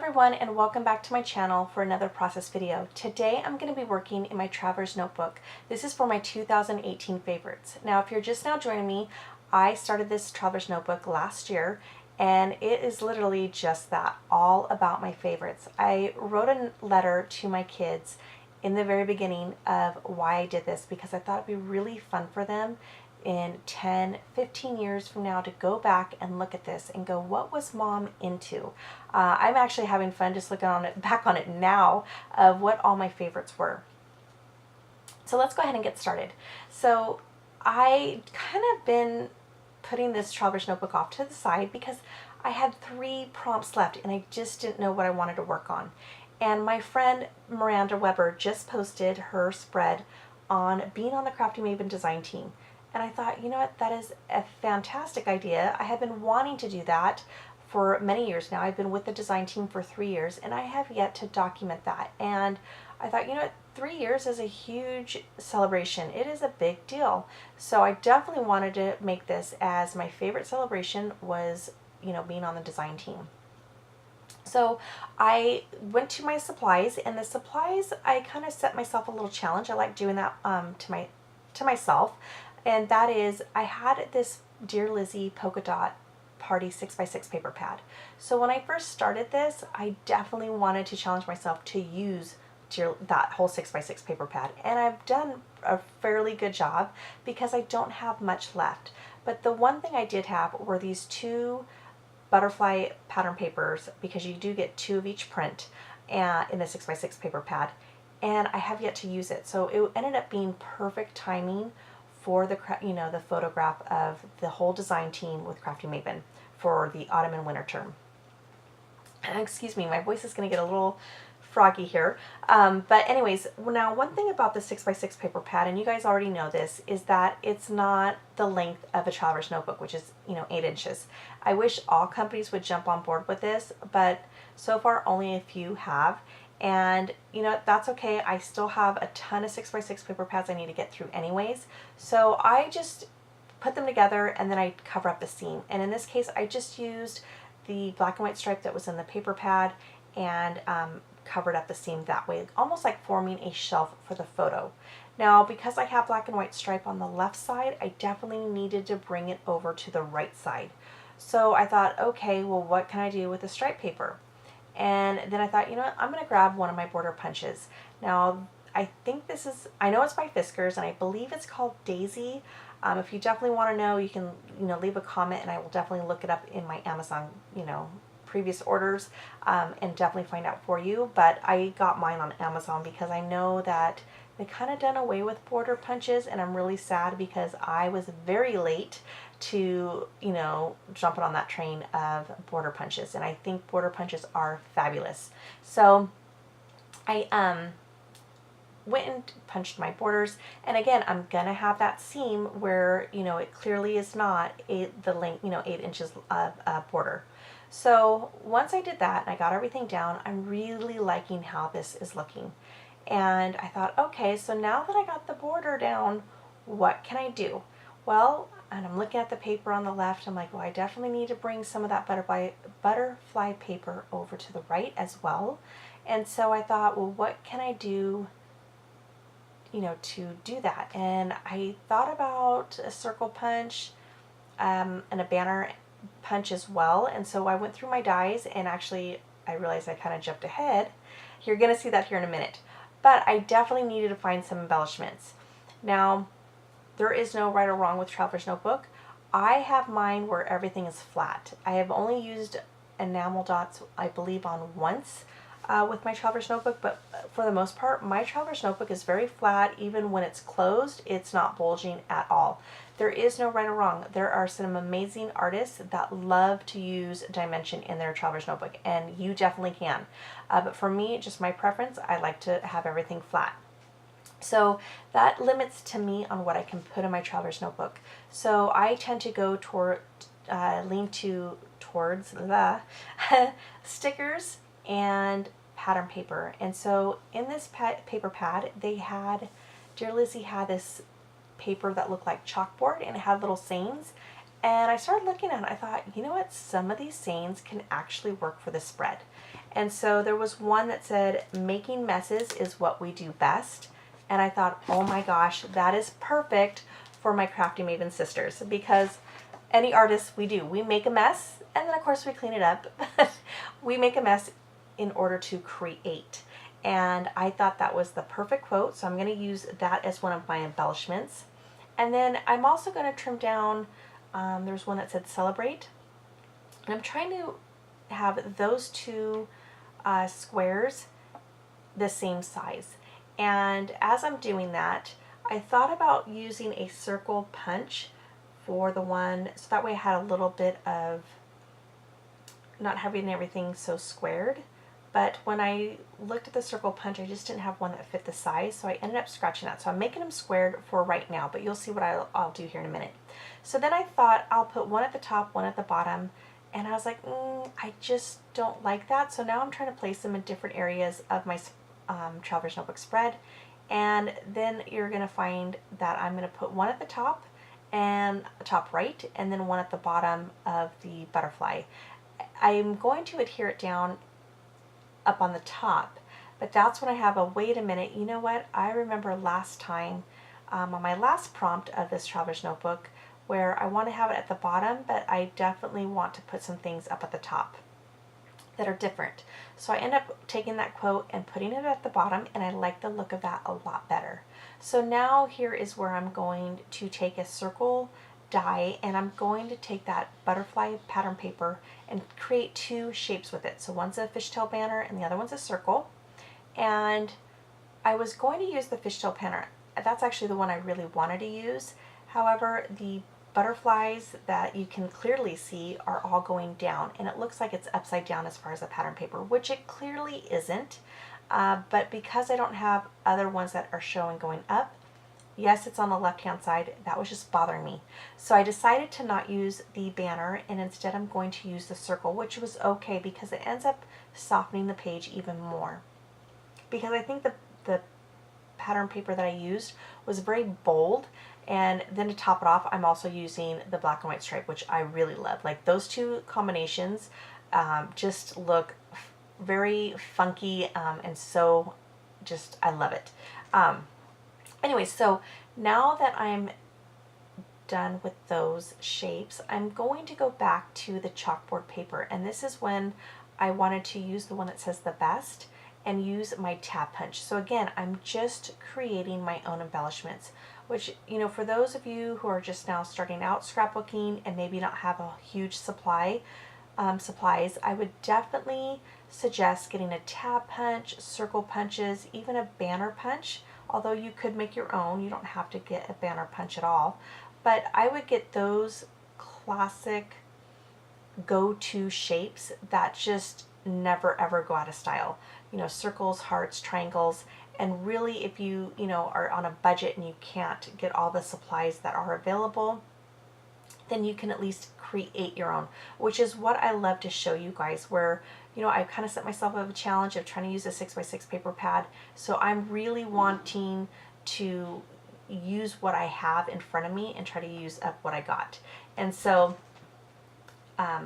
Everyone, and welcome back to my channel for another process video. Today I'm going to be working in my Traveler's Notebook. This is for my 2018 favorites. Now if you're just now joining me, I started this Traveler's Notebook last year and it is literally just that, all about my favorites. I wrote a letter to my kids in the very beginning of why I did this because I thought it'd be really fun for them in 10, 15 years from now to go back and look at this and go, what was mom into? I'm actually having fun just looking back on it now of what all my favorites were. So let's go ahead and get started. So I kind of been putting this Traveler's Notebook off to the side because I had 3 prompts left and I just didn't know what I wanted to work on. And my friend Miranda Weber just posted her spread on being on the Crafty Maven design team. And I thought, you know what, that is a fantastic idea. I have been wanting to do that for many years now. I've been with the design team for 3 years and I have yet to document that. And I thought, you know what, 3 years is a huge celebration. It is a big deal. So I definitely wanted to make this as my favorite celebration was, you know, being on the design team. So I went to my supplies, and the supplies, I kind of set myself a little challenge. I like doing that to myself. And that is, I had this Dear Lizzy polka dot party 6x6 paper pad. So when I first started this, I definitely wanted to challenge myself to use that whole 6x6 paper pad. And I've done a fairly good job because I don't have much left. But the one thing I did have were these 2 butterfly pattern papers, because you do get 2 of each print in the 6x6 paper pad. And I have yet to use it. So it ended up being perfect timing for the photograph of the whole design team with Crafty Maven for the autumn and winter term. And excuse me, my voice is going to get a little froggy here. But anyways, now one thing about the 6x6 paper pad, and you guys already know this, is that it's not the length of a Traveler's Notebook, which is 8 inches. I wish all companies would jump on board with this, but so far only a few have. And that's okay. I still have a ton of 6x6 paper pads I need to get through anyways. So I just put them together and then I cover up the seam. And in this case, I just used the black and white stripe that was in the paper pad and covered up the seam that way, almost like forming a shelf for the photo. Now, because I have black and white stripe on the left side, I definitely needed to bring it over to the right side. So I thought, okay, well, what can I do with the stripe paper? And then I thought, you know what, I'm going to grab one of my border punches. Now, I think I know it's by Fiskars, and I believe it's called Daisy. If you definitely want to know, you can, leave a comment, and I will definitely look it up in my Amazon, previous orders, and definitely find out for you. But I got mine on Amazon because I know that they kind of done away with border punches, and I'm really sad because I was very late to, jumping on that train of border punches, and I think border punches are fabulous. So I went and punched my borders, and again, I'm gonna have that seam where it clearly is not the length, 8 inches of border. So once I did that and I got everything down, I'm really liking how this is looking. And I thought, okay, so now that I got the border down, what can I do? Well, and I'm looking at the paper on the left, I'm like, well, I definitely need to bring some of that butterfly paper over to the right as well. And so I thought, well, what can I do, to do that? And I thought about a circle punch and a banner punch as well. And so I went through my dies, and actually I realized I kind of jumped ahead. You're going to see that here in a minute. But I definitely needed to find some embellishments. Now, there is no right or wrong with Traveler's Notebook. I have mine where everything is flat. I have only used enamel dots, I believe, on once with my Traveler's Notebook, but for the most part, my Traveler's Notebook is very flat. Even when it's closed, it's not bulging at all. There is no right or wrong. There are some amazing artists that love to use dimension in their Traveler's Notebook, and you definitely can. But for me, just my preference, I like to have everything flat. So that limits to me on what I can put in my Traveler's Notebook. So I tend to go lean towards the stickers and pattern paper. And so in this paper pad, Dear Lizzy had this paper that looked like chalkboard, and it had little sayings. And I started looking at it. I thought, you know what? Some of these sayings can actually work for the spread. And so there was one that said, making messes is what we do best. And I thought, oh my gosh, that is perfect for my Crafty Maven sisters, because any artist, we make a mess, and then of course we clean it up. We make a mess in order to create. And I thought that was the perfect quote, so I'm going to use that as one of my embellishments. And then I'm also going to trim down, there's one that said celebrate. And I'm trying to have those two squares the same size. And as I'm doing that, I thought about using a circle punch for the one, so that way I had a little bit of not having everything so squared. But when I looked at the circle punch, I just didn't have one that fit the size, so I ended up scratching that. So I'm making them squared for right now, but you'll see what I'll do here in a minute. So then I thought I'll put one at the top, one at the bottom, and I was like, I just don't like that. So now I'm trying to place them in different areas of my Traveler's Notebook spread. And then you're going to find that I'm going to put one at the top and top right, and then one at the bottom of the butterfly. I'm going to adhere it down up on the top, but that's when I have a wait a minute, you know what, I remember last time on my last prompt of this Traveler's Notebook where I want to have it at the bottom, but I definitely want to put some things up at the top that are different. So I end up taking that quote and putting it at the bottom, and I like the look of that a lot better. So now here is where I'm going to take a circle die, and I'm going to take that butterfly pattern paper and create two shapes with it. So one's a fishtail banner and the other one's a circle. And I was going to use the fishtail banner. That's actually the one I really wanted to use. However, the butterflies that you can clearly see are all going down, and it looks like it's upside down as far as the pattern paper, which it clearly isn't. But because I don't have other ones that are showing going up, yes, it's on the left hand side, that was just bothering me. So I decided to not use the banner, and instead I'm going to use the circle, which was okay because it ends up softening the page even more. Because I think the pattern paper that I used was very bold. And then to top it off, I'm also using the black and white stripe, which I really love. Like those two combinations just look very funky, and so just, I love it. Anyway, so now that I'm done with those shapes, I'm going to go back to the chalkboard paper. And this is when I wanted to use the one that says the best and use my tab punch. So again, I'm just creating my own embellishments, which, you know, for those of you who are just now starting out scrapbooking and maybe not have a huge supplies, I would definitely suggest getting a tab punch, circle punches, even a banner punch, although you could make your own. You don't have to get a banner punch at all. But I would get those classic go-to shapes that just never ever go out of style. You know, circles, hearts, triangles, and really if you are on a budget and you can't get all the supplies that are available, then you can at least create your own, which is what I love to show you guys, where, you know, I kind of set myself up a challenge of trying to use a 6x6 paper pad. So I'm really wanting to use what I have in front of me and try to use up what I got. And so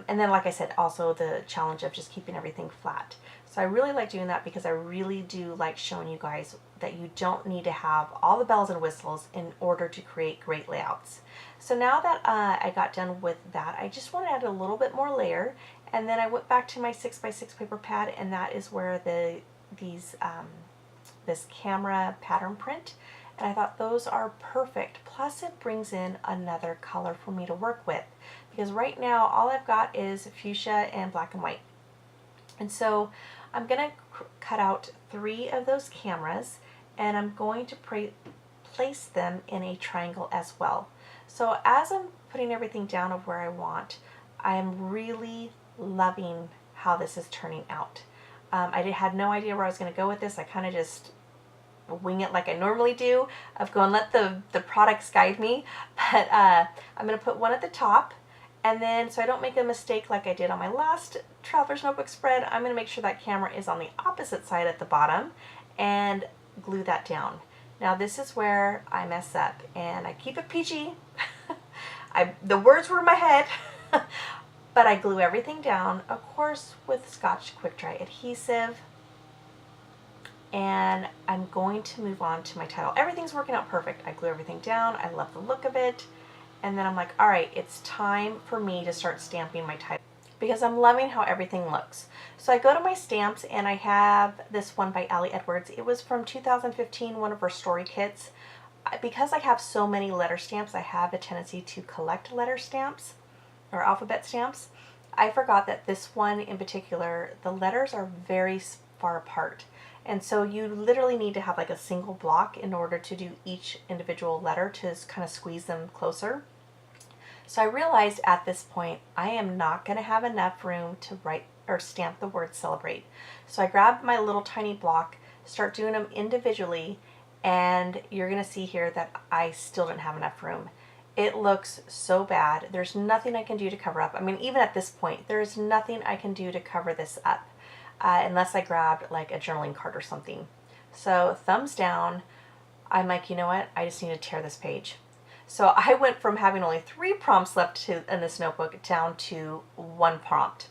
and then, like I said, also the challenge of just keeping everything flat. So I really like doing that because I really do like showing you guys that you don't need to have all the bells and whistles in order to create great layouts. So now that I got done with that, I just want to add a little bit more layer, and then I went back to my 6x6 paper pad, and that is where this camera pattern print, and I thought those are perfect. Plus it brings in another color for me to work with, because right now all I've got is fuchsia and black and white. And so I'm going to cut out 3 of those cameras, and I'm going to place them in a triangle as well. So as I'm putting everything down of where I want, I am really loving how this is turning out. I had no idea where I was going to go with this. I kind of just wing it like I normally do, of going let the products guide me. But I'm going to put one at the top, and then so I don't make a mistake like I did on my last Traveler's Notebook spread, I'm going to make sure that camera is on the opposite side at the bottom and glue that down. Now this is where I mess up, and I keep it PG. The words were in my head, but I glue everything down, of course, with Scotch Quick Dry adhesive. And I'm going to move on to my title. Everything's working out perfect. I glue everything down. I love the look of it. And then I'm like, all right, it's time for me to start stamping my title because I'm loving how everything looks. So I go to my stamps and I have this one by Ali Edwards. It was from 2015, one of her story kits. Because I have so many letter stamps, I have a tendency to collect letter stamps or alphabet stamps. I forgot that this one in particular, the letters are very far apart. And so you literally need to have like a single block in order to do each individual letter to kind of squeeze them closer. So I realized at this point I am not going to have enough room to write or stamp the word celebrate. So I grabbed my little tiny block, start doing them individually, and you're going to see here that I still didn't have enough room. It looks so bad. There's nothing I can do to cover up. I mean, even at this point, there's nothing I can do to cover this up unless I grabbed like a journaling card or something. So thumbs down. I'm like, you know what? I just need to tear this page. So I went from having only 3 prompts left in this notebook down to 1 prompt.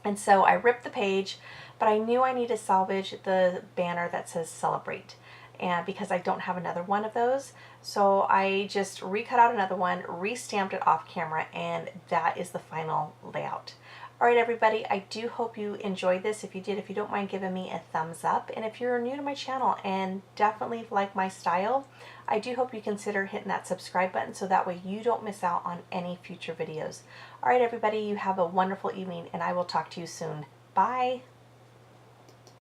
And so I ripped the page, but I knew I needed to salvage the banner that says celebrate. And because I don't have another one of those, so I just recut out another one, re-stamped it off camera, and that is the final layout. Alright everybody, I do hope you enjoyed this. If you did, if you don't mind giving me a thumbs up. And if you're new to my channel and definitely like my style, I do hope you consider hitting that subscribe button so that way you don't miss out on any future videos. Alright everybody, you have a wonderful evening and I will talk to you soon. Bye!